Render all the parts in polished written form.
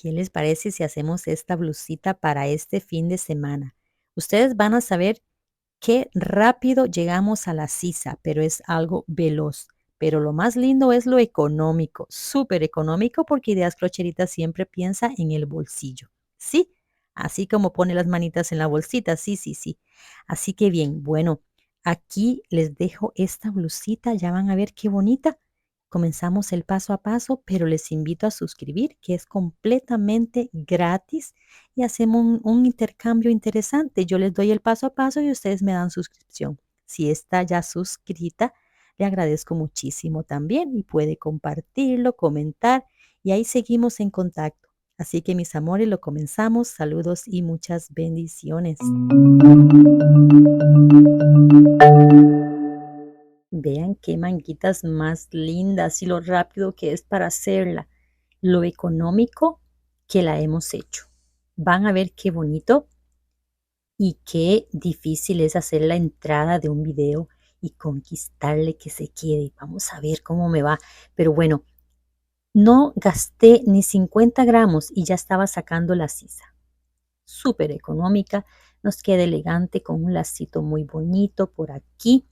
¿Qué les parece si hacemos esta blusita para este fin de semana? Ustedes van a saber qué rápido llegamos a la sisa, pero es algo veloz. Pero lo más lindo es lo económico, súper económico, porque Ideas Crocheritas siempre piensa en el bolsillo. ¿Sí? Así como pone las manitas en la bolsita. Sí, sí, sí. Así que bien, bueno, aquí les dejo esta blusita. Ya van a ver qué bonita. Comenzamos el paso a paso, pero les invito a suscribir, que es completamente gratis y hacemos un intercambio interesante. Yo les doy el paso a paso y ustedes me dan suscripción. Si está ya suscrita, le agradezco muchísimo también y puede compartirlo, comentar y ahí seguimos en contacto. Así que mis amores, lo comenzamos. Saludos y muchas bendiciones. Vean qué manguitas más lindas y lo rápido que es para hacerla, lo económico que la hemos hecho. Van a ver qué bonito y qué difícil es hacer la entrada de un video y conquistarle que se quede. Vamos a ver cómo me va. Pero bueno, no gasté ni 50 gramos y ya estaba sacando la sisa. Súper económica, nos queda elegante con un lacito muy bonito por aquí.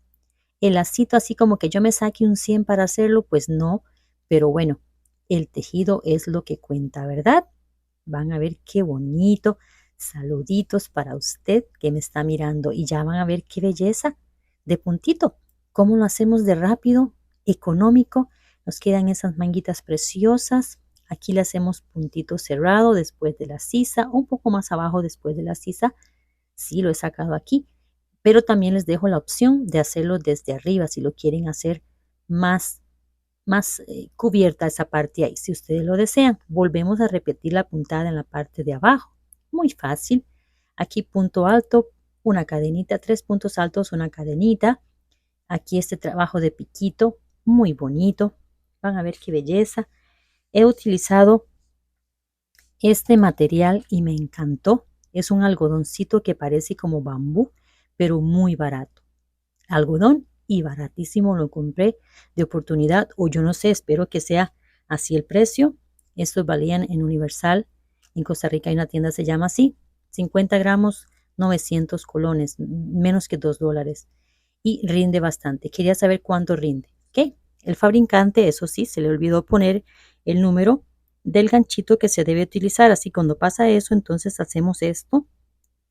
El lacito así como que yo me saque un 100 para hacerlo, pues no, pero bueno, el tejido es lo que cuenta, ¿verdad? Van a ver qué bonito. Saluditos para usted que me está mirando y ya van a ver qué belleza de puntito. Cómo lo hacemos de rápido, económico. Nos quedan esas manguitas preciosas. Aquí le hacemos puntito cerrado después de la sisa, un poco más abajo después de la sisa. Sí, lo he sacado aquí, pero también les dejo la opción de hacerlo desde arriba si lo quieren hacer más cubierta esa parte ahí. Si ustedes lo desean, volvemos a repetir la puntada en la parte de abajo. Muy fácil. Aquí punto alto, una cadenita, 3 puntos altos, una cadenita. Aquí este trabajo de piquito, muy bonito. Van a ver qué belleza. He utilizado este material y me encantó. Es un algodoncito que parece como bambú, pero muy barato. Algodón y baratísimo, lo compré de oportunidad, o yo no sé, espero que sea así el precio. Estos valían en Universal. En Costa Rica hay una tienda, se llama así, 50 gramos, 900 colones, menos que $2. Y rinde bastante. Quería saber cuánto rinde. ¿Ok? El fabricante, eso sí, se le olvidó poner el número del ganchito que se debe utilizar. Así cuando pasa eso, entonces hacemos esto.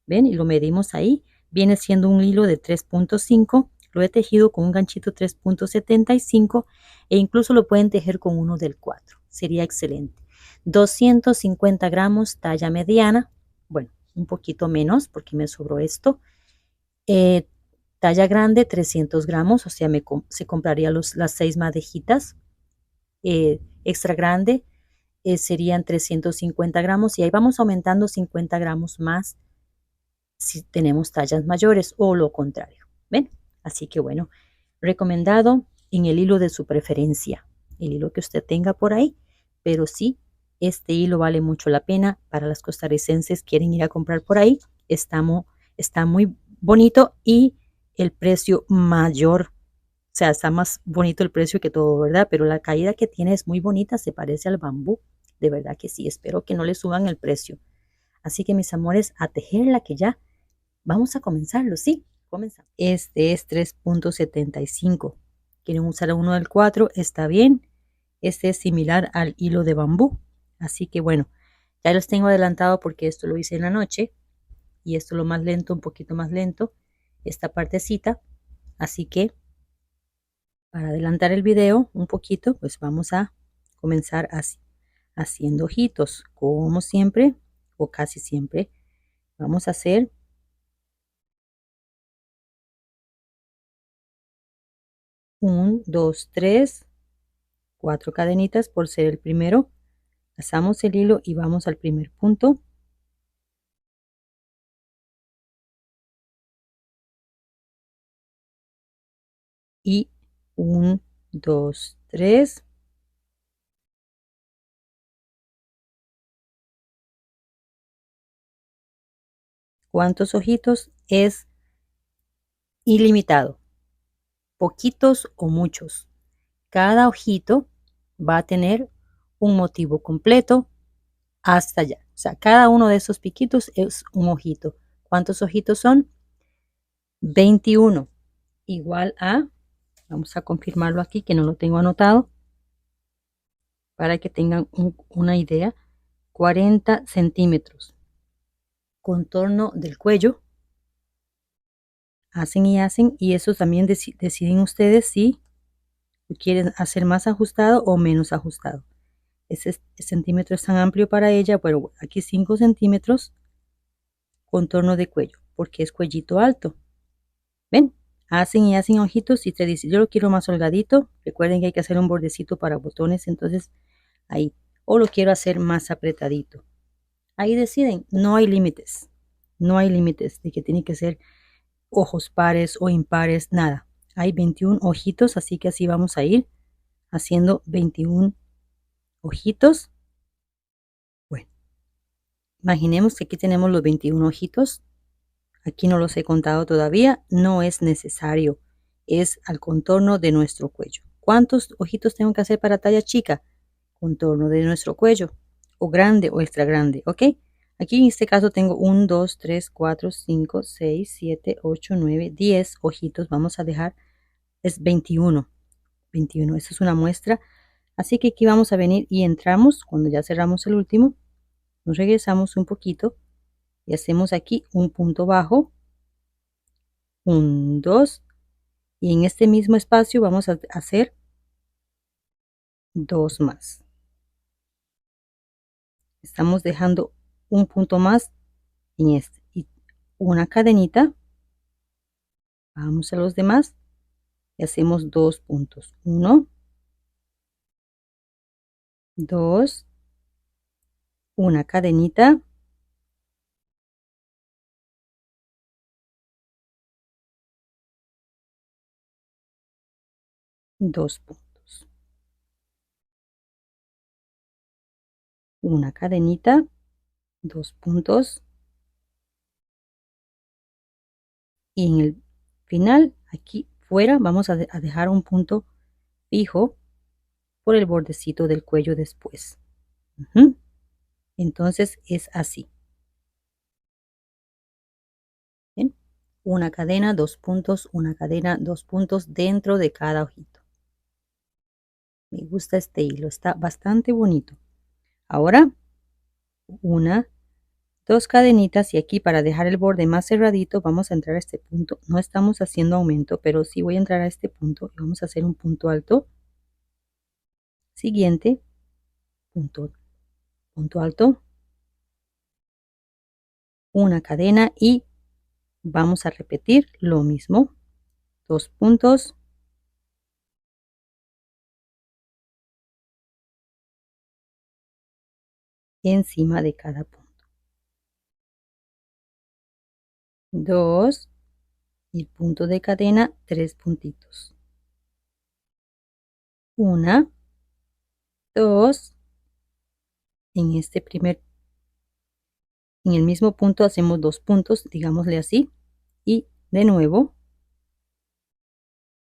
¿Ven? Y lo medimos ahí. Viene siendo un hilo de 3.5. Lo he tejido con un ganchito 3.75 e incluso lo pueden tejer con uno del 4. Sería excelente. 250 gramos talla mediana. Bueno, un poquito menos porque me sobró esto. Talla grande 300 gramos, o sea, se compraría las 6 madejitas. Extra grande serían 350 gramos y ahí vamos aumentando 50 gramos más si tenemos tallas mayores o lo contrario. ¿Ven? Así que bueno, recomendado en el hilo de su preferencia, el hilo que usted tenga por ahí, pero sí, este hilo vale mucho la pena para las costarricenses quieren ir a comprar por ahí. Está muy bonito y el precio mayor, o sea, está más bonito el precio que todo, ¿verdad? Pero la caída que tiene es muy bonita, se parece al bambú, de verdad que sí, espero que no le suban el precio. Así que mis amores, a tejerla que ya vamos a comenzarlo, sí, comenzamos. Este es 3.75. Quieren usar uno del 4, está bien. Este es similar al hilo de bambú. Así que bueno, ya los tengo adelantado porque esto lo hice en la noche. Y esto lo más lento, un poquito más lento, esta partecita. Así que para adelantar el video un poquito, pues vamos a comenzar así, haciendo ojitos, como siempre, o casi siempre. Vamos a hacer 1, 2, 3, 4 cadenitas por ser el primero. Pasamos el hilo y vamos al primer punto. Y 1, 2, 3. ¿Cuántos ojitos? Es ilimitado. Poquitos o muchos. Cada ojito va a tener un motivo completo hasta allá. O sea, cada uno de esos piquitos es un ojito. ¿Cuántos ojitos son? 21. Igual a, vamos a confirmarlo aquí que no lo tengo anotado, para que tengan una idea, 40 centímetros. Contorno del cuello. Hacen y hacen, y eso también deciden ustedes si quieren hacer más ajustado o menos ajustado. Ese centímetro es tan amplio para ella, pero aquí 5 centímetros, contorno de cuello, porque es cuellito alto. ¿Ven? Hacen y hacen ojitos. Si te dice, yo lo quiero más holgadito, recuerden que hay que hacer un bordecito para botones, entonces ahí. O lo quiero hacer más apretadito. Ahí deciden, no hay límites. No hay límites de que tiene que ser ojos pares o impares, nada. Hay 21 ojitos, así que así vamos a ir haciendo 21 ojitos. Bueno, imaginemos que aquí tenemos los 21 ojitos. Aquí no los he contado todavía, no es necesario. Es al contorno de nuestro cuello. ¿Cuántos ojitos tengo que hacer para talla chica? Contorno de nuestro cuello, o grande o extra grande, ¿ok? Aquí en este caso tengo 1, 2, 3, 4, 5, 6, 7, 8, 9, 10 ojitos. Vamos a dejar, es 21. 21, esa es una muestra. Así que aquí vamos a venir y entramos, cuando ya cerramos el último, nos regresamos un poquito y hacemos aquí un punto bajo, un, 2, y en este mismo espacio vamos a hacer 2 más. Estamos dejando un punto más en este y una cadenita. Vamos a los demás y hacemos 2 puntos. 1, 2, una cadenita, 2 puntos, una cadenita, 2 puntos, y en el final aquí fuera vamos a dejar un punto fijo por el bordecito del cuello después. Entonces es así. ¿Ven? Una cadena, 2 puntos, una cadena, 2 puntos dentro de cada ojito. Me gusta este hilo, está bastante bonito. Ahora, una, 2 cadenitas, y aquí para dejar el borde más cerradito vamos a entrar a este punto. No estamos haciendo aumento, pero sí voy a entrar a este punto y vamos a hacer un punto alto. Siguiente, punto alto, una cadena, y vamos a repetir lo mismo. 2 puntos, encima de cada punto. 2, y punto de cadena, 3 puntitos. 1, 2, en este primer, en el mismo punto hacemos 2 puntos, digámosle así, y de nuevo,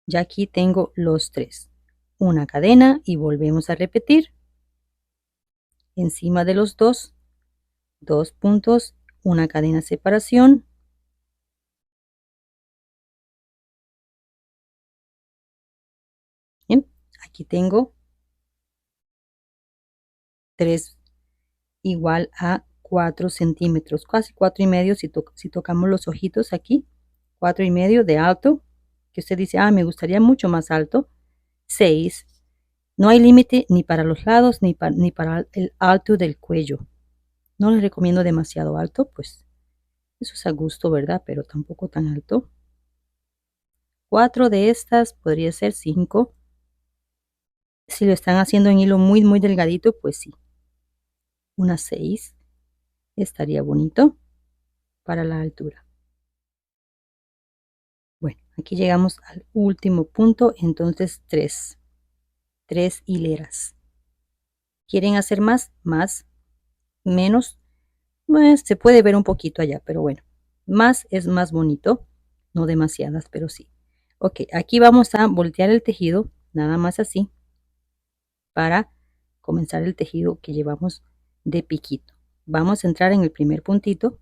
ya aquí tengo los 3. Una cadena y volvemos a repetir. Encima de los 2, 2 puntos, una cadena separación. Bien, aquí tengo 3 igual a 4 centímetros, casi 4 y medio si tocamos los ojitos aquí, 4 y medio de alto, que usted dice, me gustaría mucho más alto, 6. No hay límite ni para los lados ni para el alto del cuello. No les recomiendo demasiado alto, pues eso es a gusto, ¿verdad? Pero tampoco tan alto. 4 de estas, podría ser 5. Si lo están haciendo en hilo muy, muy delgadito, pues sí. Una 6 estaría bonito para la altura. Bueno, aquí llegamos al último punto, entonces 3 hileras. ¿Quieren hacer más? Más, menos, pues se puede ver un poquito allá, pero bueno, más es más bonito, no demasiadas, pero sí. Ok, aquí vamos a voltear el tejido, nada más así, para comenzar el tejido que llevamos de piquito. Vamos a entrar en el primer puntito,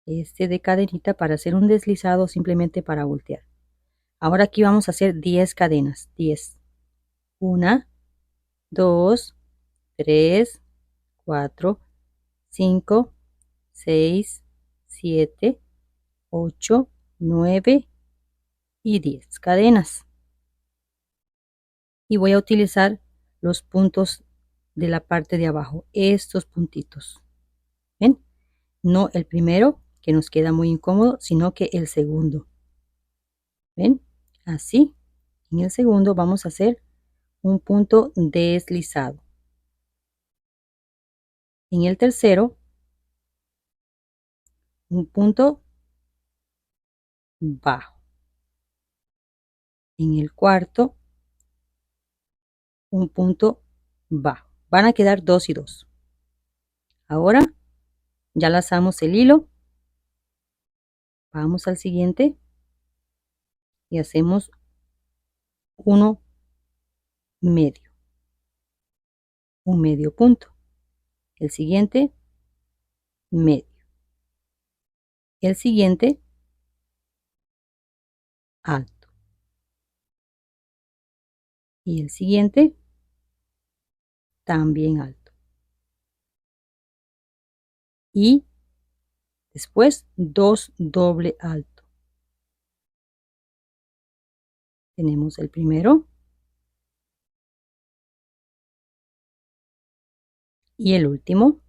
este de cadenita, para hacer un deslizado, simplemente para voltear. Ahora aquí vamos a hacer 10 cadenas. 10. 1, 2, 3, 4, 5, 6, 7, 8, 9 y 10 cadenas. Y voy a utilizar los puntos de la parte de abajo, estos puntitos. ¿Ven? No el primero, que nos queda muy incómodo, sino que el segundo. ¿Ven? Así. En el segundo vamos a hacer un punto deslizado. En el tercero, un punto bajo. En el cuarto, un punto bajo. Van a quedar 2 y 2. Ahora ya lazamos el hilo. Vamos al siguiente y hacemos uno medio. Un medio punto. El siguiente, medio. El siguiente, alto. Y el siguiente, también alto. Y después 2 doble alto. Tenemos el primero y el último.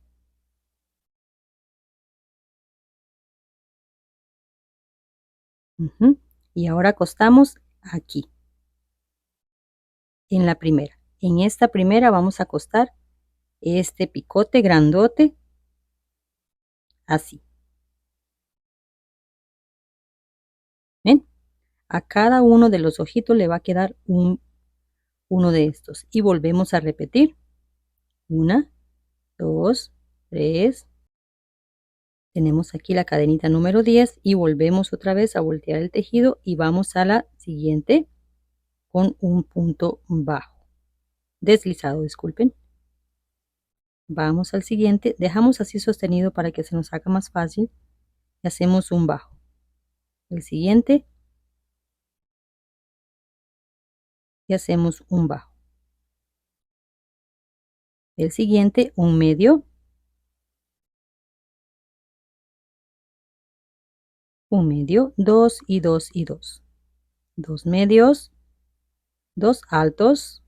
Y ahora acostamos aquí, en la primera. En esta primera vamos a acostar este picote grandote, así. ¿Ven? A cada uno de los ojitos le va a quedar uno de estos. Y volvemos a repetir. 1, 2, 3. Tenemos aquí la cadenita número 10 y volvemos otra vez a voltear el tejido y vamos a la siguiente con un punto bajo. Deslizado, disculpen. Vamos al siguiente, dejamos así sostenido para que se nos haga más fácil y hacemos un bajo. El siguiente y hacemos un bajo. El siguiente, un medio, un medio, 2 y 2 y 2. 2 medios, 2 altos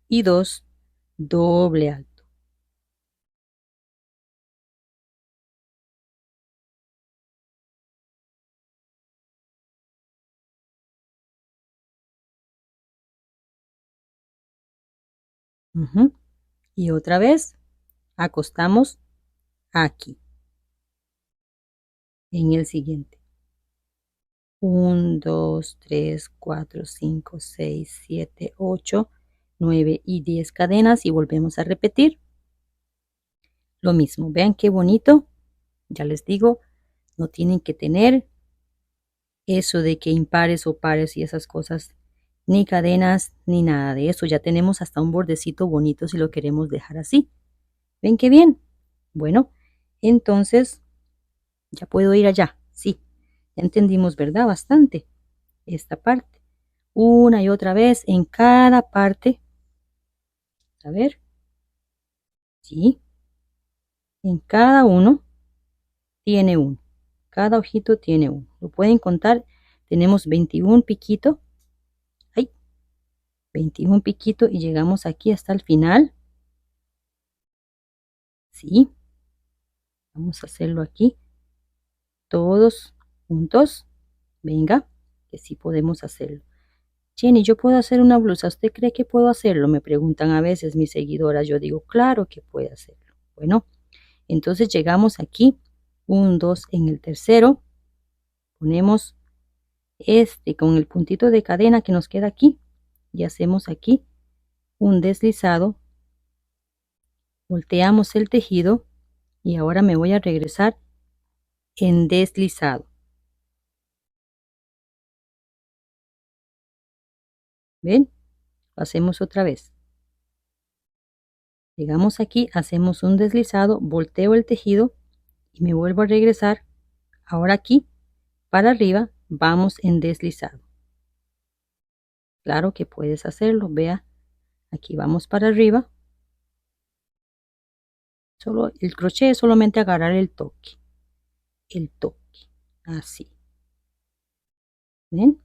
y 2 doble alto. Y otra vez acostamos aquí en el siguiente. 1, 2, 3, 4, 5, 6, 7, 8, 9 y 10 cadenas y volvemos a repetir. Lo mismo, vean qué bonito. Ya les digo, no tienen que tener eso de que impares o pares y esas cosas, ni cadenas, ni nada de eso. Ya tenemos hasta un bordecito bonito si lo queremos dejar así. ¿Ven qué bien? Bueno, entonces ya puedo ir allá. Sí, ya entendimos, ¿verdad? Bastante esta parte. Una y otra vez en cada parte. A ver. Sí. En cada uno tiene uno. Cada ojito tiene uno. Lo pueden contar. Tenemos 21 piquitos. Ay, 21 piquitos y llegamos aquí hasta el final. Sí. Vamos a hacerlo aquí. Todos juntos. Venga, que sí podemos hacerlo. Jenny, ¿yo puedo hacer una blusa? ¿Usted cree que puedo hacerlo? Me preguntan a veces mis seguidoras. Yo digo, claro que puede hacerlo. Bueno, entonces llegamos aquí. 1, 2 en el tercero. Ponemos este con el puntito de cadena que nos queda aquí. Y hacemos aquí un deslizado. Volteamos el tejido. Y ahora me voy a regresar en deslizado. ¿Ven? Lo hacemos otra vez. Llegamos aquí, hacemos un deslizado, volteo el tejido y me vuelvo a regresar. Ahora aquí, para arriba, vamos en deslizado. Claro que puedes hacerlo, vea. Aquí vamos para arriba. Solo el crochet es solamente agarrar el toque. El toque. Así. ¿Ven?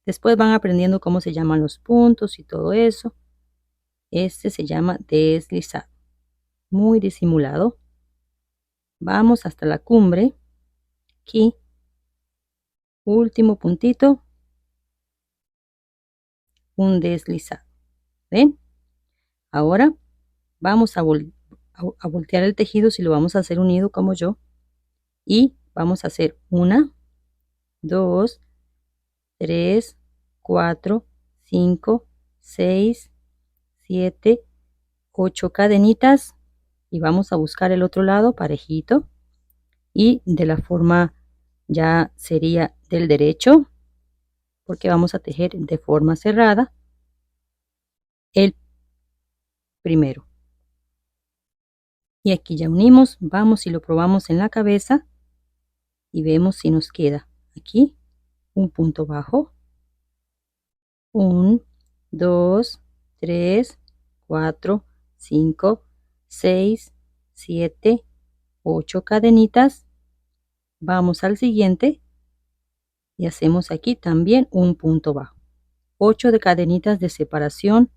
Después van aprendiendo cómo se llaman los puntos y todo eso. Este se llama deslizado. Muy disimulado. Vamos hasta la cumbre. Aquí. Último puntito. Un deslizado. ¿Ven? Ahora vamos a voltear el tejido si lo vamos a hacer unido como yo. Y vamos a hacer 1, 2, 3, 4, 5, 6, 7, 8 cadenitas. Y vamos a buscar el otro lado parejito. Y de la forma ya sería del derecho, porque vamos a tejer de forma cerrada el primero. Y aquí ya unimos, vamos y lo probamos en la cabeza y vemos si nos queda aquí un punto bajo, 1, 2, 3, 4, 5, 6, 7, 8 cadenitas. Vamos al siguiente y hacemos aquí también un punto bajo. 8 de cadenitas de separación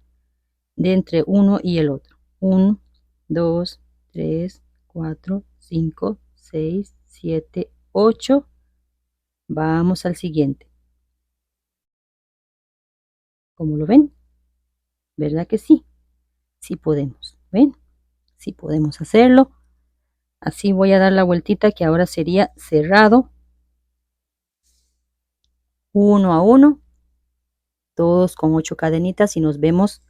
de entre uno y el otro. 1, 2, 3, 4, 5, 6, 7, 8. Vamos al siguiente. ¿Cómo lo ven? ¿Verdad que sí? Sí podemos. ¿Ven? Sí podemos hacerlo. Así voy a dar la vueltita que ahora sería cerrado. Uno a uno. Todos con 8 cadenitas y nos vemos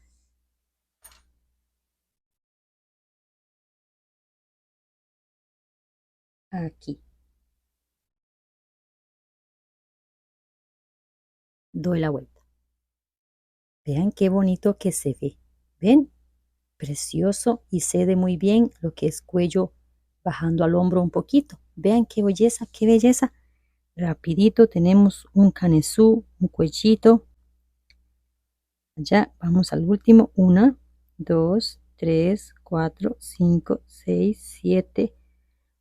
aquí. Doy la vuelta. Vean qué bonito que se ve. ¿Ven? Precioso y cede muy bien lo que es cuello bajando al hombro un poquito. Vean qué belleza, qué belleza. Rapidito tenemos un canesú, un cuellito. Ya vamos al último. 1, 2, 3, 4, 5, 6, 7,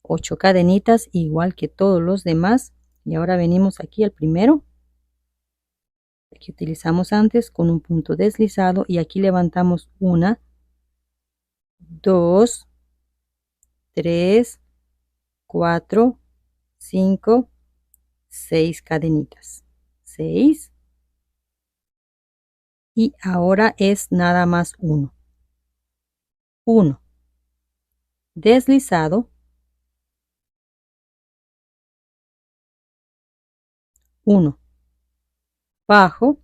8 cadenitas, igual que todos los demás. Y ahora venimos aquí al primero que utilizamos antes con un punto deslizado y aquí levantamos 1, 2, 3, 4, 5, 6 cadenitas. 6. Y ahora es nada más 1. 1. Deslizado. 1. Bajo.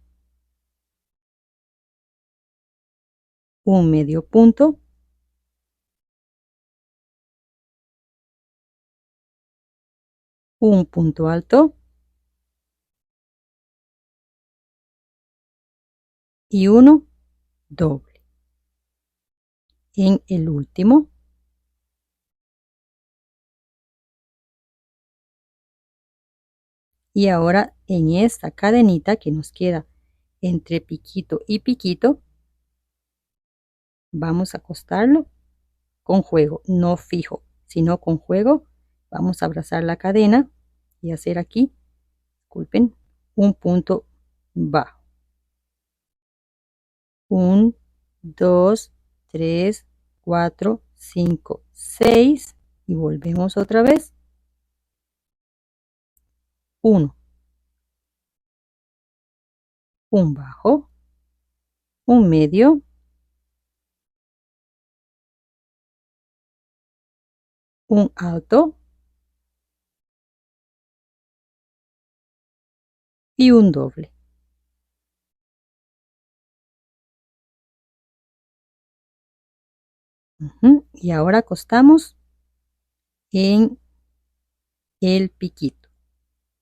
Un medio punto. Un punto alto. Y uno doble. En el último. Y ahora en esta cadenita que nos queda entre piquito y piquito, vamos a acostarlo con juego, no fijo, sino con juego. Vamos a abrazar la cadena y hacer aquí, disculpen, un punto bajo. 1, 2, 3, 4, 5, 6 y volvemos otra vez. 1, un bajo, un medio, un alto y un doble. Y ahora acostamos en el piquito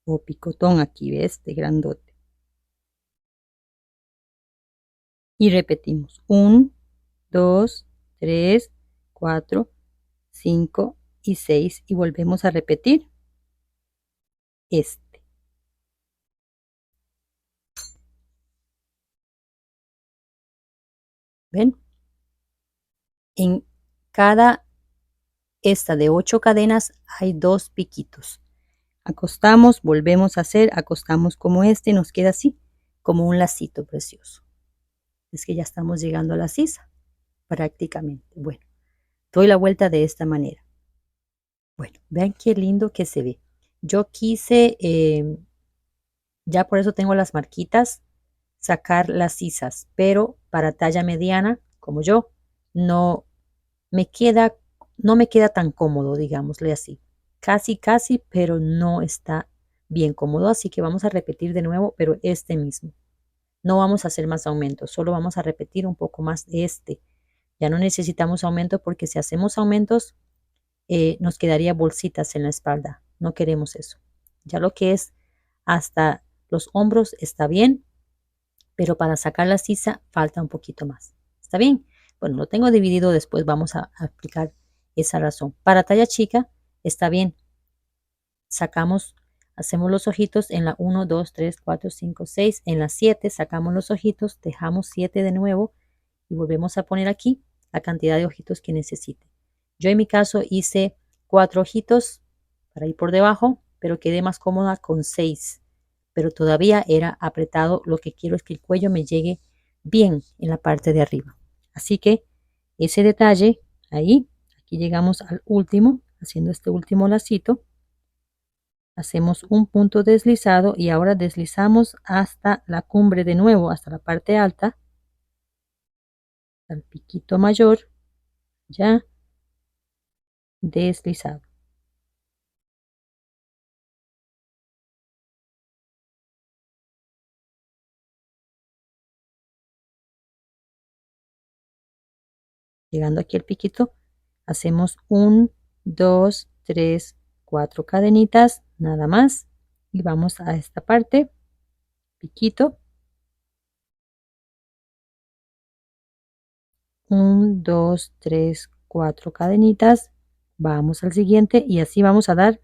o picotón aquí, ¿ves? De grandote. y repetimos. 1, 2, 3, 4, 5 y 6 y volvemos a repetir este. ¿Ven? En cada esta de 8 cadenas hay 2 piquitos. Acostamos, volvemos a hacer, acostamos como este, nos queda así, como un lacito precioso. Es que ya estamos llegando a la sisa, prácticamente. Bueno, doy la vuelta de esta manera. Bueno, vean qué lindo que se ve. Yo quise, ya por eso tengo las marquitas, sacar las sisas, pero para talla mediana, como yo, no me queda, no me queda tan cómodo, digámosle así. Casi, casi, pero no está bien cómodo, así que vamos a repetir de nuevo, pero este mismo. No vamos a hacer más aumentos, solo vamos a repetir un poco más de este. Ya no necesitamos aumento porque si hacemos aumentos, nos quedaría bolsitas en la espalda. No queremos eso. Ya lo que es hasta los hombros está bien, pero para sacar la sisa falta un poquito más. ¿Está bien? Bueno, lo tengo dividido, después vamos a explicar esa razón. Para talla chica está bien. Sacamos, hacemos los ojitos en la 1, 2, 3, 4, 5, 6. En la 7 sacamos los ojitos, dejamos 7 de nuevo y volvemos a poner aquí la cantidad de ojitos que necesite. Yo en mi caso hice 4 ojitos para ir por debajo, pero quedé más cómoda con 6. Pero todavía era apretado. Lo que quiero es que el cuello me llegue bien en la parte de arriba. Así que ese detalle ahí, aquí llegamos al último, haciendo este último lacito. Hacemos un punto deslizado y ahora deslizamos hasta la cumbre de nuevo, hasta la parte alta, al piquito mayor, ya deslizado. Llegando aquí al piquito, hacemos 1, 2, 3, 4 cadenitas, nada más. Y vamos a esta parte, piquito. 1, 2, 3, 4 cadenitas. Vamos al siguiente y así vamos a dar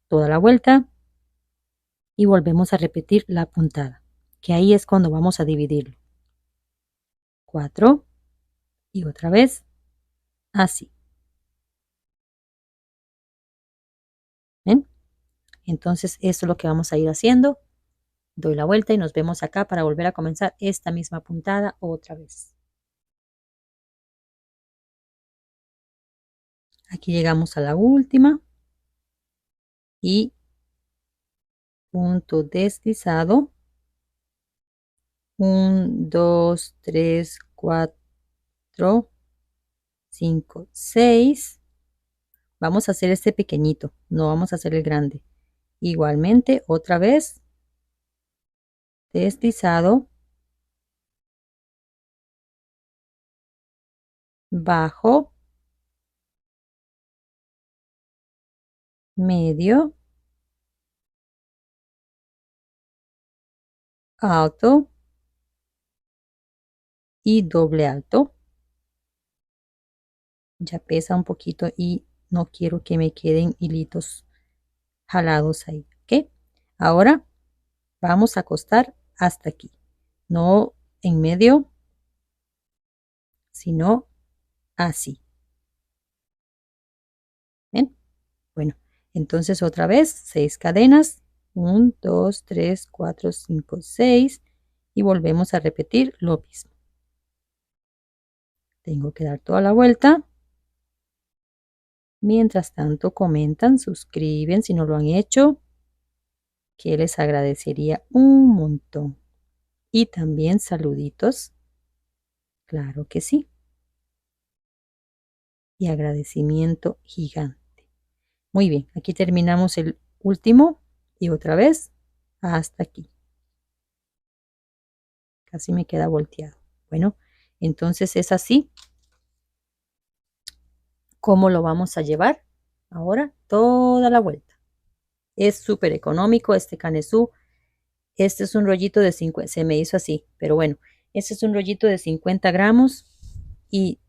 toda la vuelta. Y volvemos a repetir la puntada, que ahí es cuando vamos a dividirlo. 4 y otra vez así. ¿Ven? Entonces esto es lo que vamos a ir haciendo. Doy la vuelta y nos vemos acá para volver a comenzar esta misma puntada otra vez. Aquí llegamos a la última y punto deslizado. 1, 2, 3, 4, 5, 6. Vamos a hacer este pequeñito, no vamos a hacer el grande. Igualmente, otra vez, deslizado, bajo, medio, alto y doble alto. Ya pesa un poquito y no quiero que me queden hilitos jalados ahí, ¿ok? Ahora vamos a acostar hasta aquí, no en medio, sino así. ¿Ven? Bueno, entonces otra vez 6 cadenas, 1, 2, 3, 4, 5, 6 y volvemos a repetir lo mismo. Tengo que dar toda la vuelta. Mientras tanto, comentan, suscriben si no lo han hecho, que les agradecería un montón. Y también saluditos, claro que sí. Y agradecimiento gigante. Muy bien, aquí terminamos el último y otra vez hasta aquí. Casi me queda volteado. Bueno, entonces es así como lo vamos a llevar ahora toda la vuelta. Es súper económico este canesú. Este es un rollito de 50, se me hizo así, pero bueno, Este es un rollito de 50 gramos y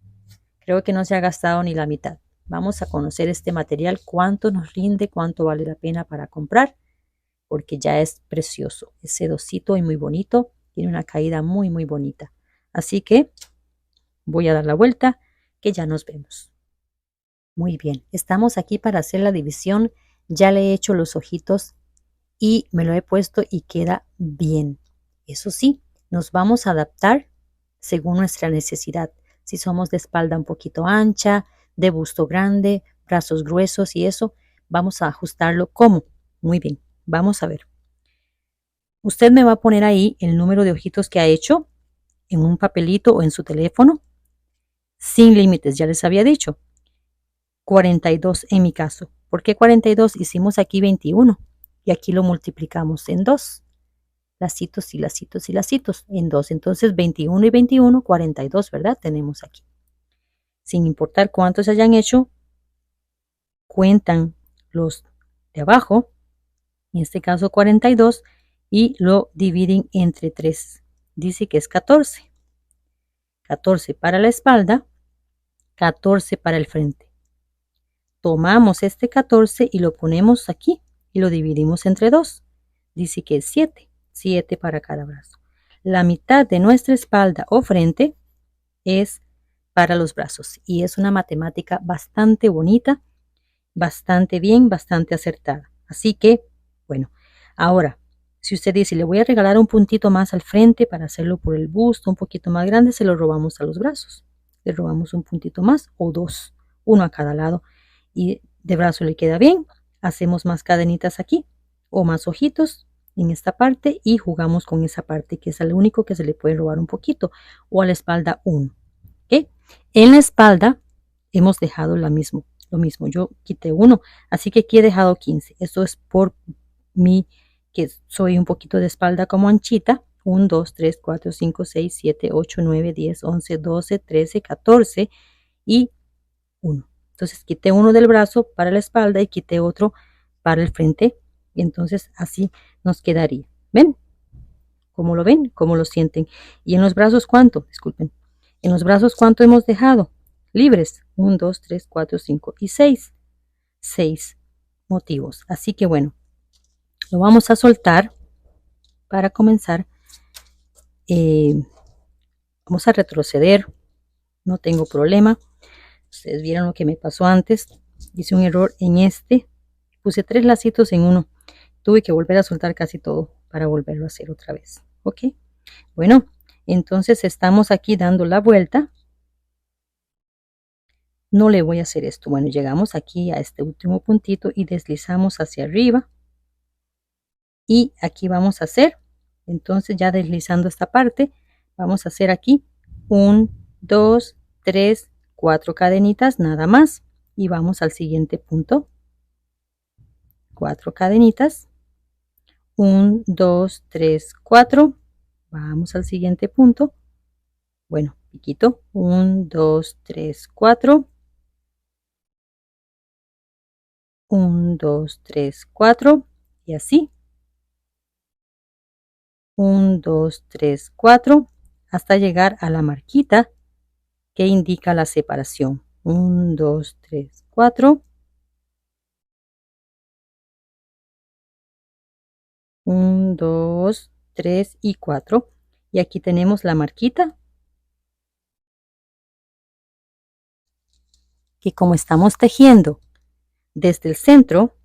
creo que no se ha gastado ni la mitad. Vamos a conocer este material, cuánto nos rinde, cuánto vale la pena para comprar, porque ya es precioso. Es sedosito y muy bonito. Tiene una caída muy, muy bonita. Así que voy a dar la vuelta, que ya nos vemos. Muy bien, estamos aquí para hacer la división. Ya le he hecho los ojitos y me lo he puesto y queda bien. Eso sí, nos vamos a adaptar según nuestra necesidad. Si somos de espalda un poquito ancha, de busto grande, brazos gruesos y eso, vamos a ajustarlo como. Muy bien, vamos a ver. Usted me va a poner ahí el número de ojitos que ha hecho en un papelito o en su teléfono, sin límites, ya les había dicho. 42 en mi caso. ¿Por qué 42? Hicimos aquí 21 y aquí lo multiplicamos en 2. Lacitos y lacitos y lacitos en 2. Entonces 21 y 21, 42, ¿verdad? Tenemos aquí. Sin importar cuántos se hayan hecho, cuentan los de abajo, en este caso 42, y lo dividen entre 3. Dice que es 14. 14 para la espalda, 14 para el frente. Tomamos este 14 y lo ponemos aquí y lo dividimos entre 2. Dice que es 7. 7 para cada brazo. La mitad de nuestra espalda o frente es para los brazos y es una matemática bastante bonita, bastante bien, bastante acertada. Así que, bueno, ahora, si usted dice, le voy a regalar un puntito más al frente para hacerlo por el busto, un poquito más grande, se lo robamos a los brazos. Le robamos un puntito más o 2, uno a cada lado. Y de brazo le queda bien. Hacemos más cadenitas aquí o más ojitos en esta parte y jugamos con esa parte que es el único que se le puede robar un poquito, o a la espalda 1. ¿Okay? En la espalda hemos dejado lo mismo. Yo quité 1, así que aquí he dejado 15. Esto es por mí, que soy un poquito de espalda como anchita. 1, 2, 3, 4, 5, 6, 7, 8, 9, 10, 11, 12, 13, 14 y 1. Entonces quité uno del brazo para la espalda y quité otro para el frente. Y entonces así nos quedaría. ¿Ven? ¿Cómo lo ven? ¿Cómo lo sienten? Y en los brazos, ¿cuánto? Disculpen. En los brazos, ¿cuánto hemos dejado? Libres. 1, 2, 3, 4, 5 y 6. 6 motivos. Así que bueno, lo vamos a soltar para comenzar. Vamos a retroceder. No tengo problema. Ustedes vieron lo que me pasó antes. Hice un error en este. Puse 3 lacitos en uno. Tuve que volver a soltar casi todo para volverlo a hacer otra vez. ¿Ok? Bueno, entonces estamos aquí dando la vuelta. No le voy a hacer esto. Bueno, llegamos aquí a este último puntito y deslizamos hacia arriba. Y aquí vamos a hacer, entonces ya deslizando esta parte, vamos a hacer aquí 1, 2, 3, 4 cadenitas nada más. Y vamos al siguiente punto. 4 cadenitas. 1, 2, 3, 4. Vamos al siguiente punto. Bueno, piquito. 1, 2, 3, 4. 1, 2, 3, 4. Y así. 1, 2, 3, 4. Hasta llegar a la marquita que indica la separación. 1, 2, 3, 4. 1, 2, 3 y 4. Y aquí tenemos la marquita. Que como estamos tejiendo desde el centro,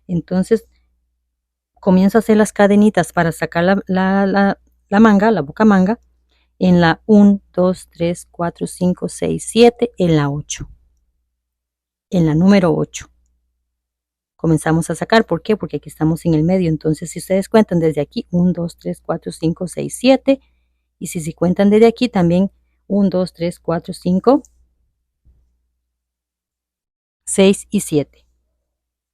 entonces comienzo a hacer las cadenitas para sacar la manga, la boca manga, en la 1, 2, 3, 4, 5, 6, 7, en la 8. En la número 8. Comenzamos a sacar, ¿por qué? Porque aquí estamos en el medio, entonces si ustedes cuentan desde aquí, 1, 2, 3, 4, 5, 6, 7, y si cuentan desde aquí también, 1, 2, 3, 4, 5, 6 y 7,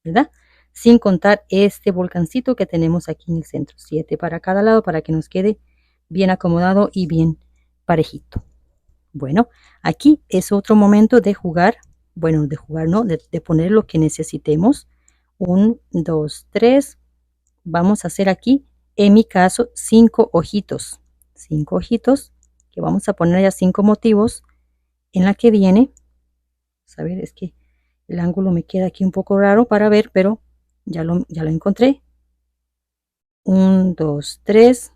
¿verdad? Sin contar este volcancito que tenemos aquí en el centro, 7 para cada lado para que nos quede bien acomodado y bien parejito. Bueno, aquí es otro momento de jugar, bueno, de jugar no, de poner lo que necesitemos. 1, 2, 3, vamos a hacer aquí, en mi caso, 5 ojitos. 5 ojitos que vamos a poner ya 5 motivos. En la que viene, a ver, es que el ángulo me queda aquí un poco raro para ver, pero ya lo encontré. 1, 2, 3.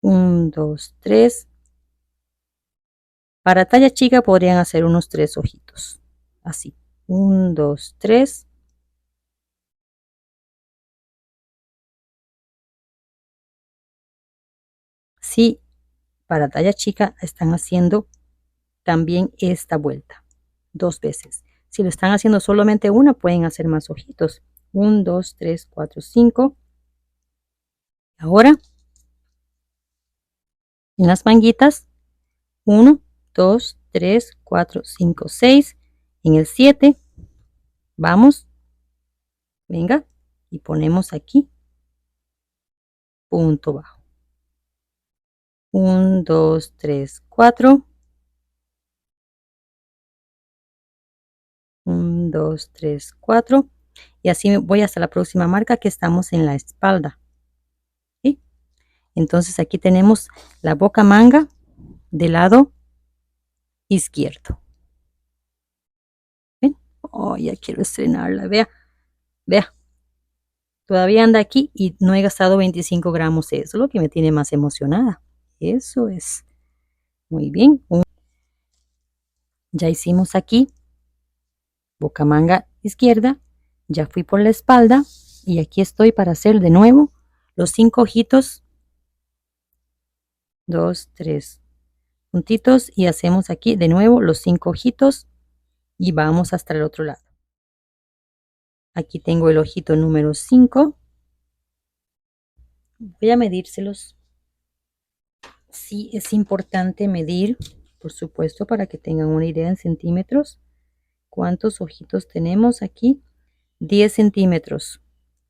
1, 2, 3. Para talla chica podrían hacer unos 3 ojitos. Así. 1, 2, 3. Si para talla chica están haciendo también esta vuelta 2 veces. Si lo están haciendo solamente una, pueden hacer más ojitos. 1, 2, 3, 4, 5. Ahora, en las manguitas, 1, 2, 3, 4, 5, 6. En el 7, vamos, venga, y ponemos aquí punto bajo. 1, 2, 3, 4. 1, 2, 3, 4. Y así voy hasta la próxima marca que estamos en la espalda. ¿Sí? Entonces aquí tenemos la boca manga del lado izquierdo. ¿Ven? Oh, ya quiero estrenarla. Vea, vea. Todavía anda aquí y no he gastado 25 gramos. Eso es lo que me tiene más emocionada. Eso es. Muy bien. Ya hicimos aquí boca manga izquierda. Ya fui por la espalda. Y aquí estoy para hacer de nuevo los 5 ojitos. 2, 3 puntitos. Y hacemos aquí de nuevo los 5 ojitos. Y vamos hasta el otro lado. Aquí tengo el ojito número 5. Voy a medírselos. Sí, es importante medir, por supuesto, para que tengan una idea en centímetros. ¿Cuántos ojitos tenemos aquí? 10 centímetros.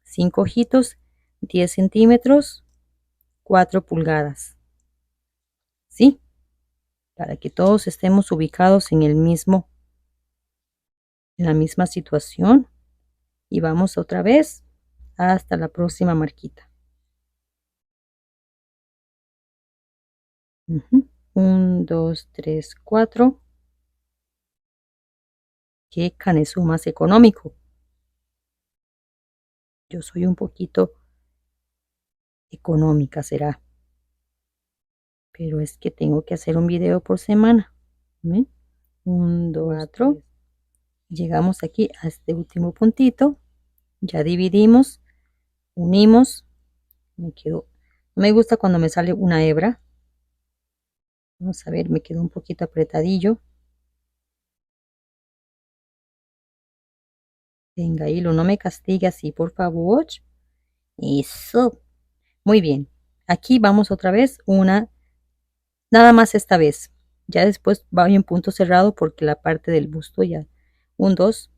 5 ojitos, 10 centímetros, 4 pulgadas. ¿Sí? Para que todos estemos ubicados en la misma situación. Y vamos otra vez hasta la próxima marquita. 1, 2, 3, 4. ¿Qué canesú más económico? Yo soy un poquito económica, será. Pero es que tengo que hacer un video por semana. ¿Ven? 1, 2, 4. Llegamos aquí a este último puntito. Ya dividimos, unimos. Me quedó. No me gusta cuando me sale una hebra. Vamos a ver, me quedó un poquito apretadillo. Venga, hilo, no me castigue así, por favor. Eso. Muy bien. Aquí vamos otra vez, nada más esta vez. Ya después voy en punto cerrado porque la parte del busto ya. 1, 2,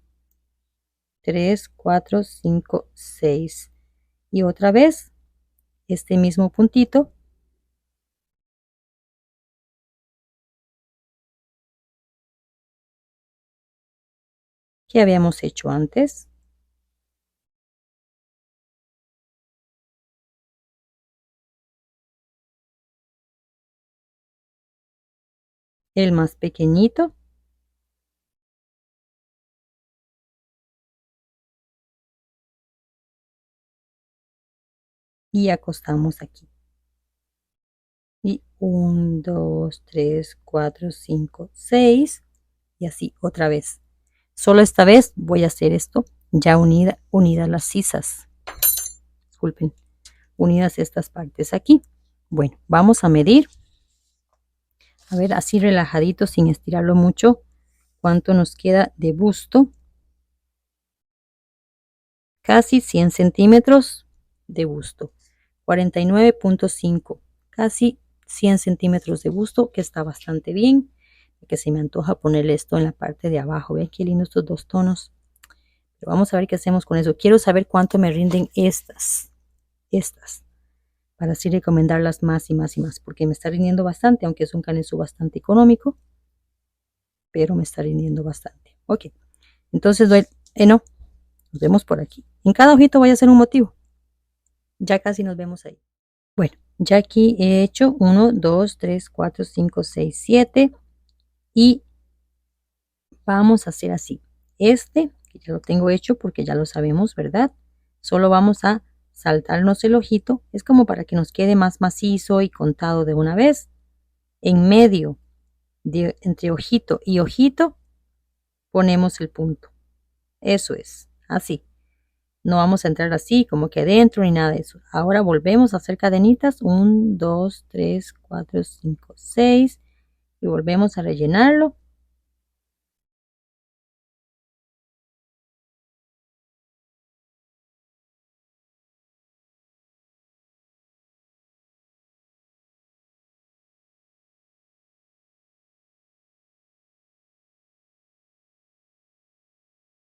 3, 4, 5, 6. Y otra vez, este mismo puntito. Que habíamos hecho antes. El más pequeñito. Y acostamos aquí. Y 1, 2, 3, 4, 5, 6. Y así otra vez. Solo esta vez voy a hacer esto ya unidas las sisas. Disculpen, unidas estas partes aquí. Bueno, vamos a medir. A ver, así relajadito, sin estirarlo mucho, cuánto nos queda de busto. Casi 100 centímetros de busto. 49.5, casi 100 centímetros de busto, que está bastante bien. Que se me antoja ponerle esto en la parte de abajo. Ven qué lindo estos dos tonos. Pero vamos a ver qué hacemos con eso. Quiero saber cuánto me rinden estas, para así recomendarlas más y más y más, porque me está rindiendo bastante, aunque es un canesú bastante económico, pero me está rindiendo bastante. Ok, entonces doy, no, Nos vemos por aquí. En cada ojito voy a hacer un motivo. Ya casi nos vemos ahí. Bueno, ya aquí he hecho 1, 2, 3, 4, 5, 6, 7 y vamos a hacer así. Este, que ya lo tengo hecho porque ya lo sabemos, ¿verdad? Solo vamos a saltarnos el ojito. Es como para que nos quede más macizo y contado de una vez. En medio, entre ojito y ojito, ponemos el punto. Eso es, así. No vamos a entrar así como que adentro ni nada de eso. Ahora volvemos a hacer cadenitas. 1, 2, 3, 4, 5, 6 y volvemos a rellenarlo.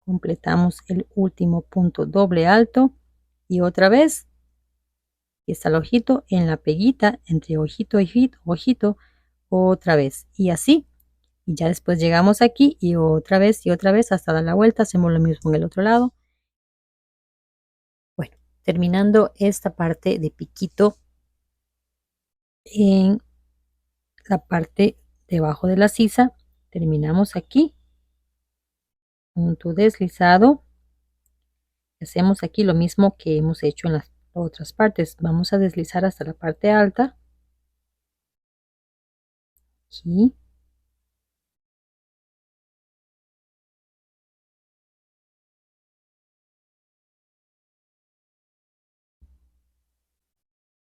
Completamos el último punto doble alto y otra vez está el ojito en la peguita entre ojito y ojito, ojito, otra vez y así. Y ya después llegamos aquí y otra vez hasta dar la vuelta. Hacemos lo mismo en el otro lado. Bueno, terminando esta parte de piquito en la parte debajo de la sisa, terminamos aquí, punto deslizado. Hacemos aquí lo mismo que hemos hecho en las otras partes. Vamos a deslizar hasta la parte alta. Aquí.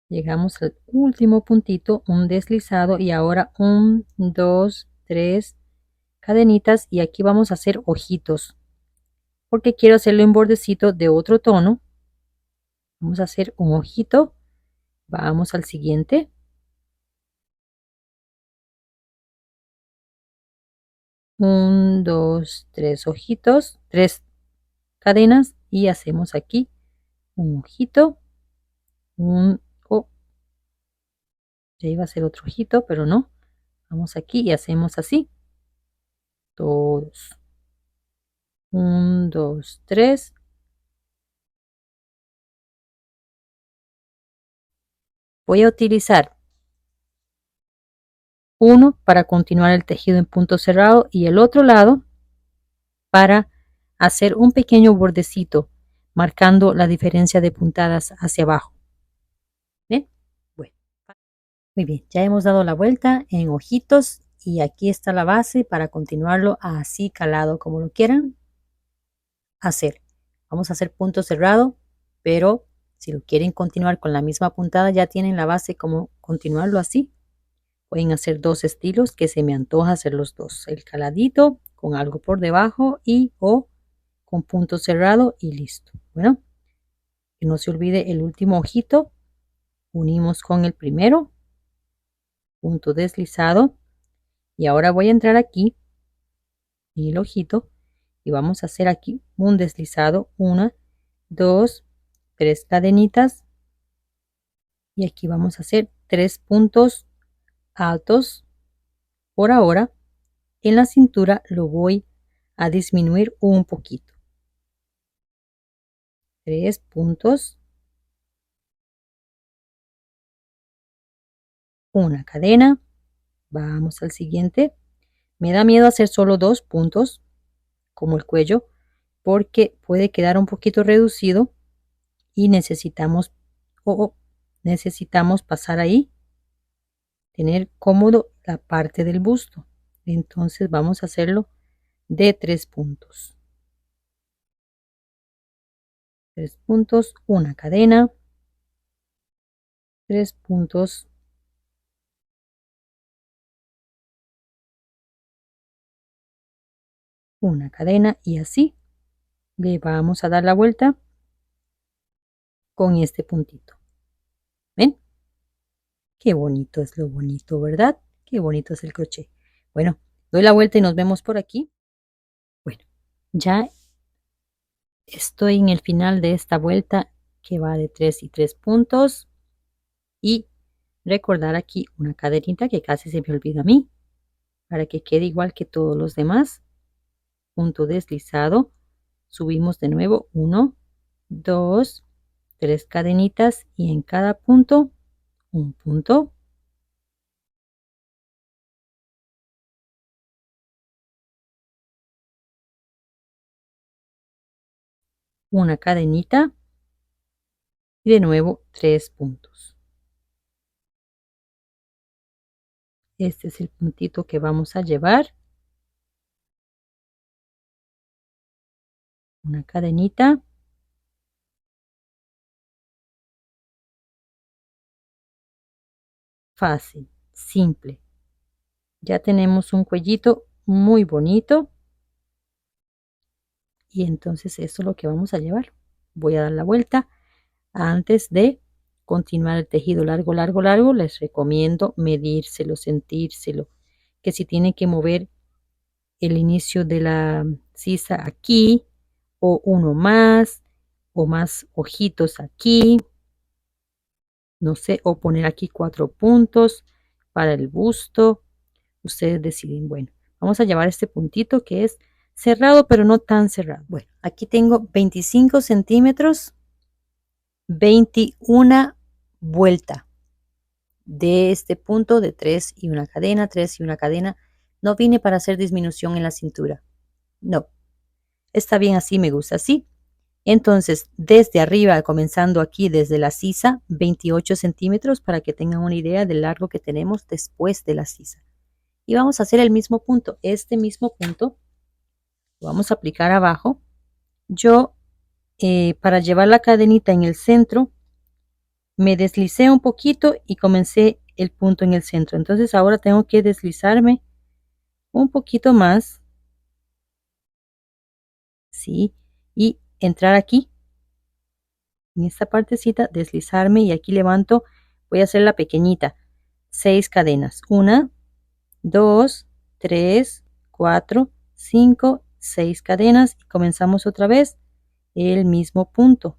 Llegamos al último puntito, un deslizado y ahora 1, 2, 3 cadenitas y aquí vamos a hacer ojitos porque quiero hacerlo en bordecito de otro tono. Vamos a hacer un ojito, vamos al siguiente, 1, 2, 3 ojitos, 3 cadenas y hacemos aquí un ojito, oh, ya iba a ser otro ojito pero no, vamos aquí y hacemos así todos, 1, 2, 3. Voy a utilizar uno para continuar el tejido en punto cerrado y el otro lado para hacer un pequeño bordecito marcando la diferencia de puntadas hacia abajo. ¿Bien? Bueno, muy bien, ya hemos dado la vuelta en ojitos y aquí está la base para continuarlo así calado como lo quieran hacer. Vamos a hacer punto cerrado, pero si lo quieren continuar con la misma puntada ya tienen la base como continuarlo así. Pueden hacer dos estilos que se me antoja hacer los dos. El caladito con algo por debajo y o con punto cerrado y listo. Bueno, que no se olvide el último ojito. Unimos con el primero. Punto deslizado. Y ahora voy a entrar aquí en el ojito y vamos a hacer aquí un deslizado. 1, 2, 3 cadenitas. Y aquí vamos a hacer 3 puntos altos. Por ahora, en la cintura lo voy a disminuir un poquito. 3 puntos, una cadena, vamos al siguiente. Me da miedo hacer solo 2 puntos como el cuello porque puede quedar un poquito reducido y necesitamos necesitamos pasar ahí, tener cómodo la parte del busto. Entonces vamos a hacerlo de 3 puntos. 3 puntos, una cadena, 3 puntos, una cadena y así le vamos a dar la vuelta con este puntito. ¿Ven? Qué bonito es lo bonito, ¿verdad? Qué bonito es el crochet. Bueno, doy la vuelta y nos vemos por aquí. Bueno, ya estoy en el final de esta vuelta que va de 3 y 3 puntos. Y recordar aquí una cadenita que casi se me olvida a mí, para que quede igual que todos los demás. Punto deslizado, subimos de nuevo 1, 2, 3 cadenitas y en cada punto un punto, una cadenita y de nuevo 3 puntos. Este es el puntito que vamos a llevar, una cadenita, fácil, simple. Ya tenemos un cuellito muy bonito y entonces esto es lo que vamos a llevar. Voy a dar la vuelta. Antes de continuar el tejido largo, largo, largo, les recomiendo medírselo, sentírselo, que si tiene que mover el inicio de la sisa aquí o uno más o más ojitos aquí, no sé, o poner aquí 4 puntos para el busto, ustedes deciden. Bueno, vamos a llevar este puntito que es cerrado pero no tan cerrado. Bueno, aquí tengo 25 centímetros, 21 vuelta de este punto de 3 y una cadena, 3 y una cadena. No vine para hacer disminución en la cintura, no, está bien así, me gusta así. Entonces, desde arriba, comenzando aquí desde la sisa, 28 centímetros para que tengan una idea del largo que tenemos después de la sisa. Y vamos a hacer el mismo punto. Este mismo punto lo vamos a aplicar abajo. Yo, para llevar la cadenita en el centro, me deslicé un poquito y comencé el punto en el centro. Entonces ahora tengo que deslizarme un poquito más, ¿sí? Y entrar aquí en esta partecita, deslizarme y aquí levanto, voy a hacer la pequeñita, 6 cadenas, 1, 2, 3, 4, 5, 6 cadenas y comenzamos otra vez el mismo punto,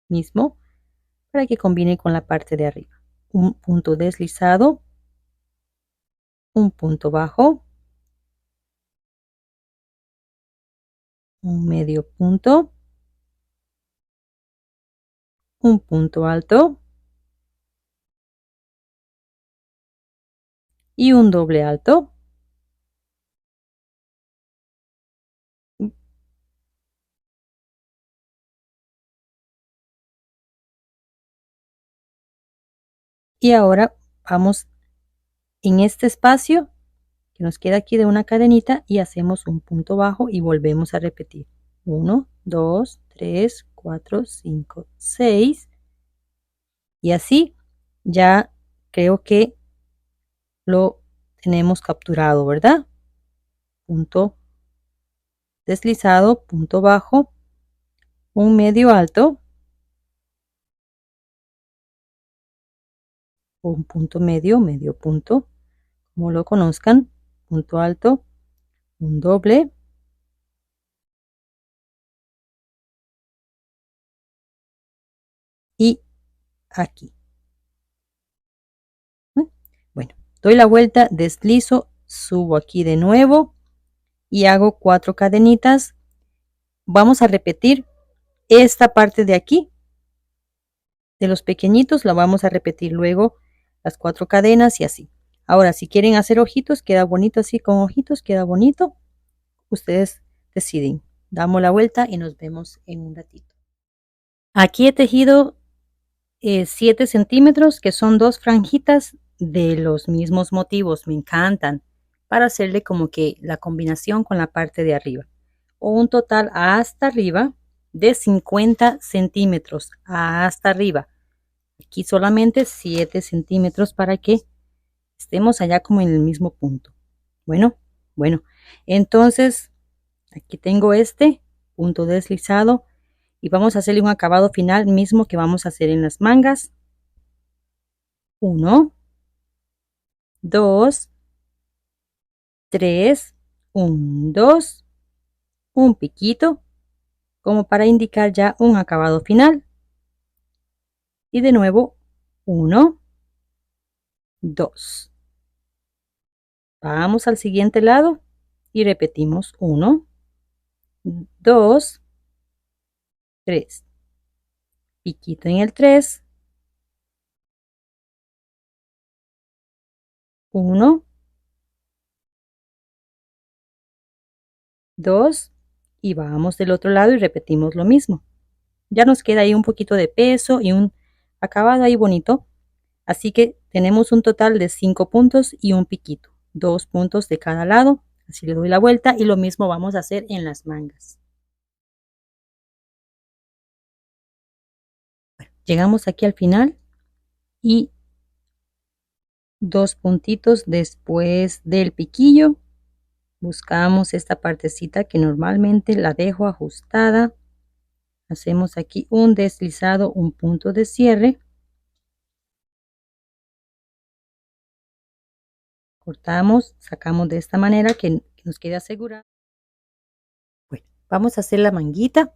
mismo, para que combine con la parte de arriba. Un punto deslizado, un punto bajo, un medio punto, un punto alto y un doble alto. Y ahora vamos en este espacio que nos queda aquí de una cadenita y hacemos un punto bajo y volvemos a repetir. 1, 2, 3, 4, 5, 6 y así ya creo que lo tenemos capturado, ¿verdad? Punto deslizado, punto bajo, un medio alto, un punto medio, medio punto, como lo conozcan, punto alto, un doble y aquí. Bueno, doy la vuelta, deslizo, subo aquí de nuevo y hago 4 cadenitas. Vamos a repetir esta parte de aquí, de los pequeñitos, la vamos a repetir luego las 4 cadenas y así. Ahora, si quieren hacer ojitos, queda bonito así con ojitos, queda bonito. Ustedes deciden. Damos la vuelta y nos vemos en un ratito. Aquí he tejido 7 centímetros, que son 2 franjitas de los mismos motivos, me encantan, para hacerle como que la combinación con la parte de arriba. O un total hasta arriba de 50 centímetros, hasta arriba. Aquí solamente 7 centímetros para que estemos allá como en el mismo punto. Bueno, entonces aquí tengo este punto deslizado y vamos a hacerle un acabado final mismo que vamos a hacer en las mangas. 1, 2, 3, 1, 2, un piquito como para indicar ya un acabado final. Y de nuevo 1, 2. Vamos al siguiente lado y repetimos 1, 2, 3, piquito en el 3, 1, 2 y vamos del otro lado y repetimos lo mismo. Ya nos queda ahí un poquito de peso y un acabado ahí bonito. Así que tenemos un total de 5 puntos y un piquito, 2 puntos de cada lado. Así le doy la vuelta y lo mismo vamos a hacer en las mangas. Bueno, llegamos aquí al final y 2 puntitos después del piquillo. Buscamos esta partecita que normalmente la dejo ajustada. Hacemos aquí un deslizado, un punto de cierre. Cortamos, sacamos de esta manera que nos quede asegurado. Bueno, vamos a hacer la manguita.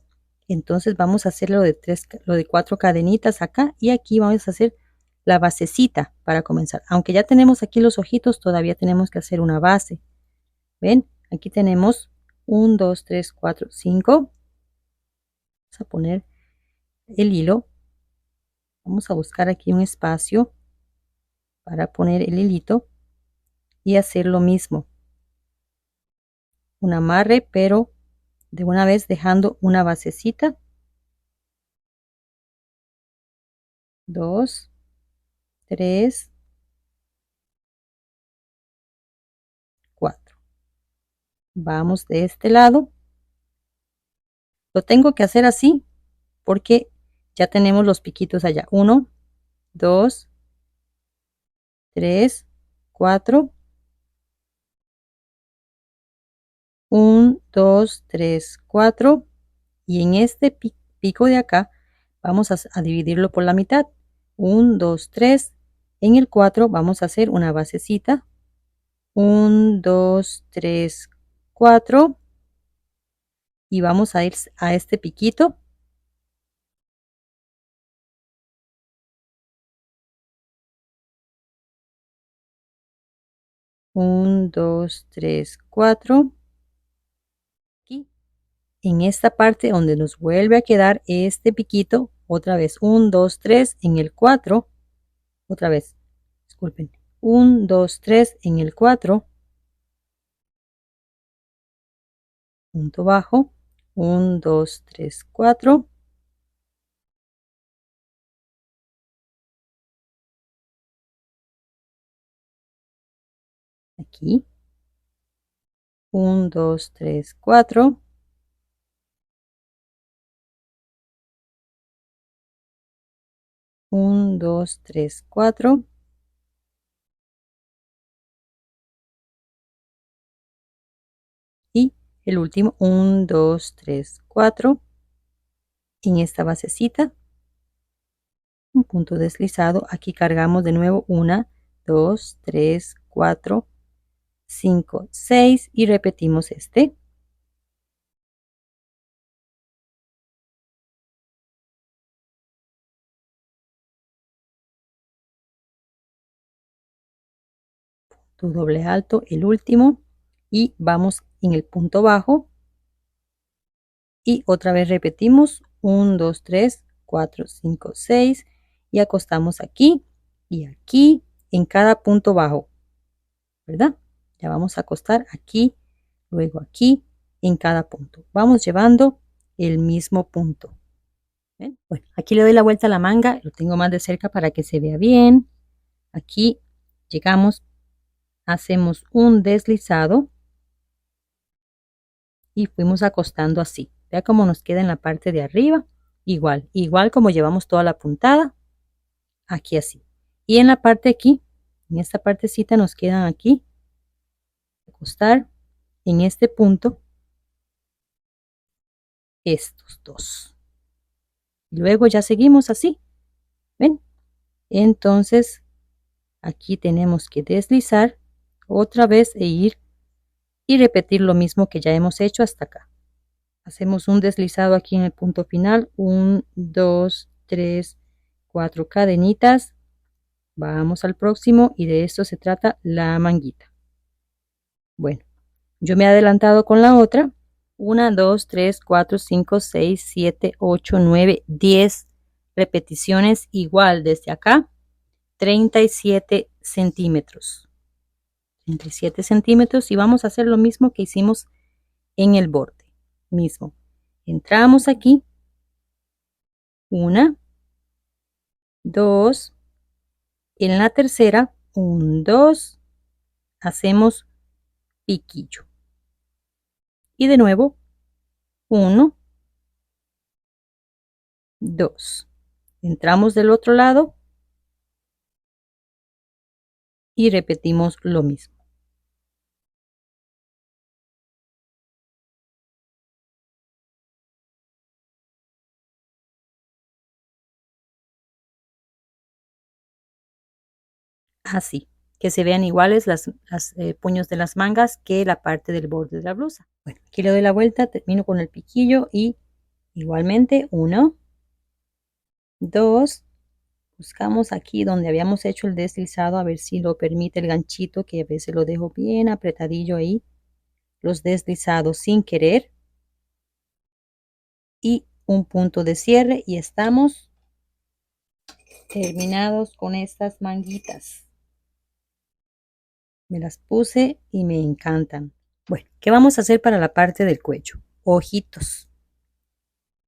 Entonces vamos a hacer lo de 4 cadenitas acá y aquí vamos a hacer la basecita para comenzar. Aunque ya tenemos aquí los ojitos, todavía tenemos que hacer una base. ¿Ven? Aquí tenemos 1, 2, 3, 4, 5. Vamos a poner el hilo. Vamos a buscar aquí un espacio para poner el hilito y hacer lo mismo. Un amarre, pero de una vez dejando una basecita. 2, 3, 4. Vamos de este lado. Lo tengo que hacer así porque ya tenemos los piquitos allá. 1, 2, 3, 4. 1, 2, 3, 4. Y en este pico de acá vamos a dividirlo por la mitad. 1, 2, 3. En el 4 vamos a hacer una basecita. 1, 2, 3, 4. Y vamos a ir a este piquito. Un, dos, tres, cuatro. Aquí. En esta parte donde nos vuelve a quedar este piquito, otra vez 1, 2, 3 en el 4. Otra vez, disculpen. 1, 2, 3 en el 4. Punto bajo. 1, 2, 3, 4. Aquí. 1, 2, 3, 4. 1, 2, 3, 4. Y el último, 1, 2, 3, 4. En esta basecita, un punto deslizado. Aquí cargamos de nuevo 1, 2, 3, 4, 5, 6 y repetimos este. Tu doble alto, el último, y vamos en el punto bajo y otra vez repetimos 1, 2, 3, 4, 5, 6 y acostamos aquí y aquí en cada punto bajo, ¿verdad? Ya vamos a acostar aquí, luego aquí en cada punto. Vamos llevando el mismo punto. ¿Ven? Bueno, aquí le doy la vuelta a la manga, lo tengo más de cerca para que se vea bien. Aquí llegamos, hacemos un deslizado y fuimos acostando así. Vea cómo nos queda en la parte de arriba. Igual como llevamos toda la puntada, aquí así. Y en la parte aquí, en esta partecita nos quedan aquí, acostar en este punto, estos dos. Y luego ya seguimos así, ¿ven? Entonces, aquí tenemos que deslizar otra vez e ir y repetir lo mismo que ya hemos hecho hasta acá. Hacemos un deslizado aquí en el punto final, 1, 2, 3, 4 cadenitas. Vamos al próximo y de esto se trata la manguita. Bueno, yo me he adelantado con la otra. 1, 2, 3, 4, 5, 6, 7, 8, 9, 10 repeticiones igual desde acá, 37 centímetros. 37 centímetros y vamos a hacer lo mismo que hicimos en el borde mismo. Entramos aquí, 1, 2, en la tercera, 1, 2, hacemos piquillo. Y de nuevo, 1, 2. Entramos del otro lado y repetimos lo mismo. Así, que se vean iguales las puños de las mangas que la parte del borde de la blusa. Bueno, aquí le doy la vuelta, termino con el piquillo y igualmente 1, 2, buscamos aquí donde habíamos hecho el deslizado a ver si lo permite el ganchito, que a veces lo dejo bien apretadillo ahí, los deslizados sin querer y un punto de cierre y estamos terminados con estas manguitas. Me las puse y me encantan. Bueno, ¿qué vamos a hacer para la parte del cuello? Ojitos.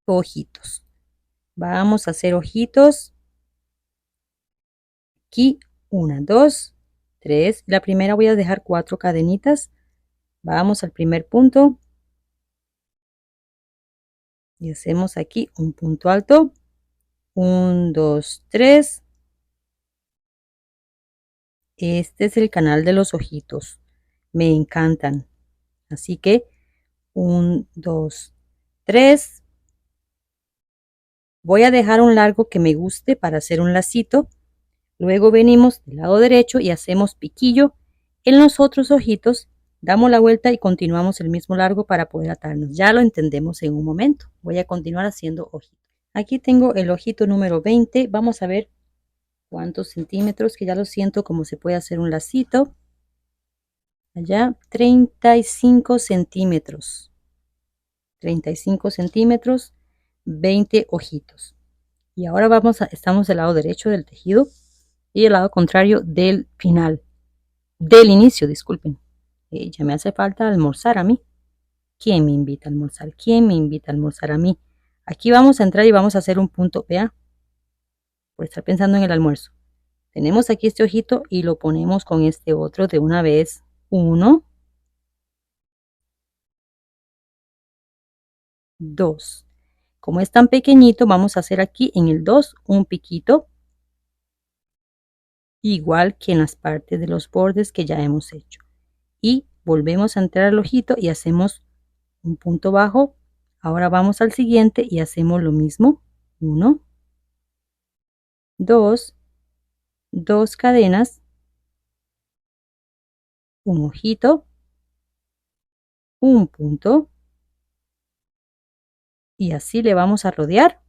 Ojitos. Vamos a hacer ojitos. Aquí, 1, 2, 3. La primera voy a dejar 4 cadenitas. Vamos al primer punto. Y hacemos aquí un punto alto. 1, 2, 3. Este es el canal de los ojitos. Me encantan. Así que 1, 2, 3. Voy a dejar un largo que me guste para hacer un lacito. Luego venimos del lado derecho y hacemos piquillo en los otros ojitos. Damos la vuelta y continuamos el mismo largo para poder atarnos. Ya lo entendemos en un momento. Voy a continuar haciendo ojitos. Aquí tengo el ojito número 20. Vamos a ver cuántos centímetros, que ya lo siento como se puede hacer un lacito. Allá 35 centímetros. 35 centímetros, 20 ojitos. Y ahora estamos del lado derecho del tejido y el lado contrario del final, del inicio, disculpen. Ya me hace falta almorzar a mí. ¿Quién me invita a almorzar? ¿Quién me invita a almorzar a mí? Aquí vamos a entrar y vamos a hacer un punto, vea, por estar pensando en el almuerzo. Tenemos aquí este ojito y lo ponemos con este otro de una vez. 1, 2. Como es tan pequeñito, vamos a hacer aquí en el 2 un piquito, igual que en las partes de los bordes que ya hemos hecho. Y volvemos a entrar al ojito y hacemos un punto bajo. Ahora vamos al siguiente y hacemos lo mismo. 1, 2, 2 cadenas, un ojito, un punto y así le vamos a rodear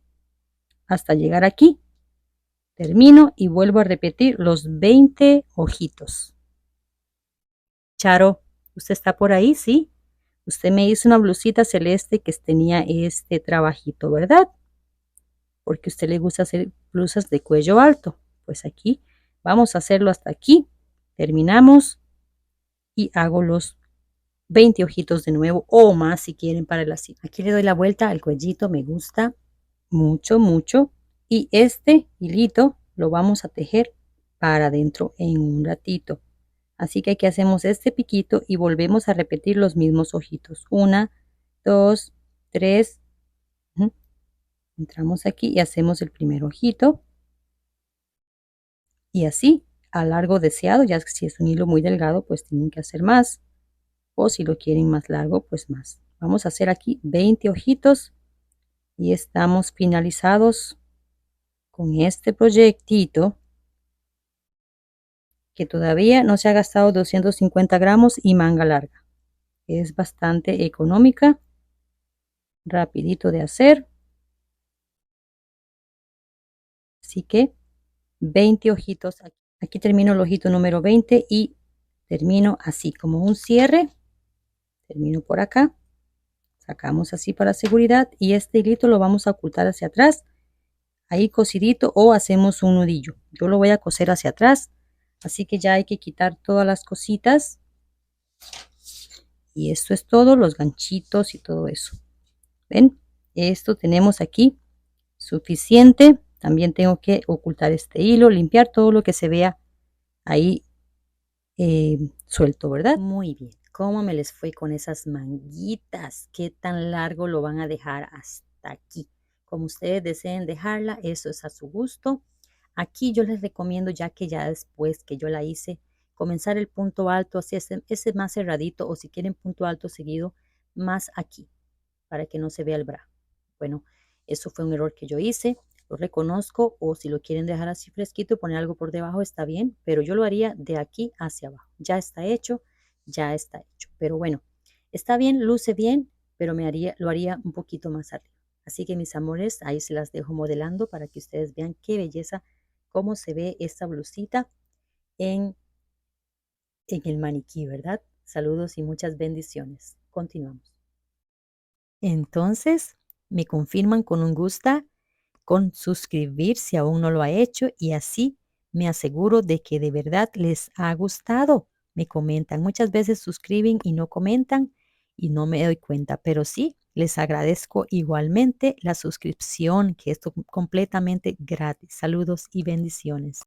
hasta llegar aquí. Termino y vuelvo a repetir los 20 ojitos. Charo, ¿usted está por ahí? Sí. Usted me hizo una blusita celeste que tenía este trabajito, ¿verdad? Porque a usted le gusta hacer blusas de cuello alto. Pues aquí vamos a hacerlo hasta aquí. Terminamos y hago los 20 ojitos de nuevo o más si quieren para el lacito. Aquí le doy la vuelta al cuellito, me gusta mucho, mucho. Y este hilito lo vamos a tejer para adentro en un ratito. Así que aquí hacemos este piquito y volvemos a repetir los mismos ojitos. 1, 2, 3. Entramos aquí y hacemos el primer ojito. Y así, a largo deseado, ya que si es un hilo muy delgado, pues tienen que hacer más. O si lo quieren más largo, pues más. Vamos a hacer aquí 20 ojitos y estamos finalizados con este proyectito que todavía no se ha gastado 250 gramos y manga larga. Es bastante económica, rapidito de hacer. Así que 20 ojitos. Aquí termino el ojito número 20 y termino así como un cierre. Termino por acá. Sacamos así para seguridad y este hilito lo vamos a ocultar hacia atrás, ahí cosidito, o hacemos un nudillo. Yo lo voy a coser hacia atrás, así que ya hay que quitar todas las cositas. Y esto es todo, los ganchitos y todo eso. ¿Ven? Esto tenemos aquí suficiente. También tengo que ocultar este hilo, limpiar todo lo que se vea ahí suelto, ¿verdad? Muy bien. ¿Cómo me les fue con esas manguitas? ¿Qué tan largo lo van a dejar hasta aquí? Como ustedes deseen dejarla, eso es a su gusto. Aquí yo les recomiendo, ya que ya después que yo la hice, comenzar el punto alto, así ese más cerradito, o si quieren punto alto seguido, más aquí, para que no se vea el bra. Bueno, eso fue un error que yo hice, lo reconozco, o si lo quieren dejar así fresquito y poner algo por debajo está bien, pero yo lo haría de aquí hacia abajo. Ya está hecho, ya está hecho. Pero bueno, está bien, luce bien, pero lo haría un poquito más arriba. Así que mis amores, ahí se las dejo modelando para que ustedes vean qué belleza, cómo se ve esta blusita en el maniquí, ¿verdad? Saludos y muchas bendiciones. Continuamos. Entonces, me confirman con un gusta, con suscribir si aún no lo ha hecho, y así me aseguro de que de verdad les ha gustado. Me comentan, muchas veces suscriben y no comentan y no me doy cuenta, pero sí, les agradezco igualmente la suscripción, que es completamente gratis. Saludos y bendiciones.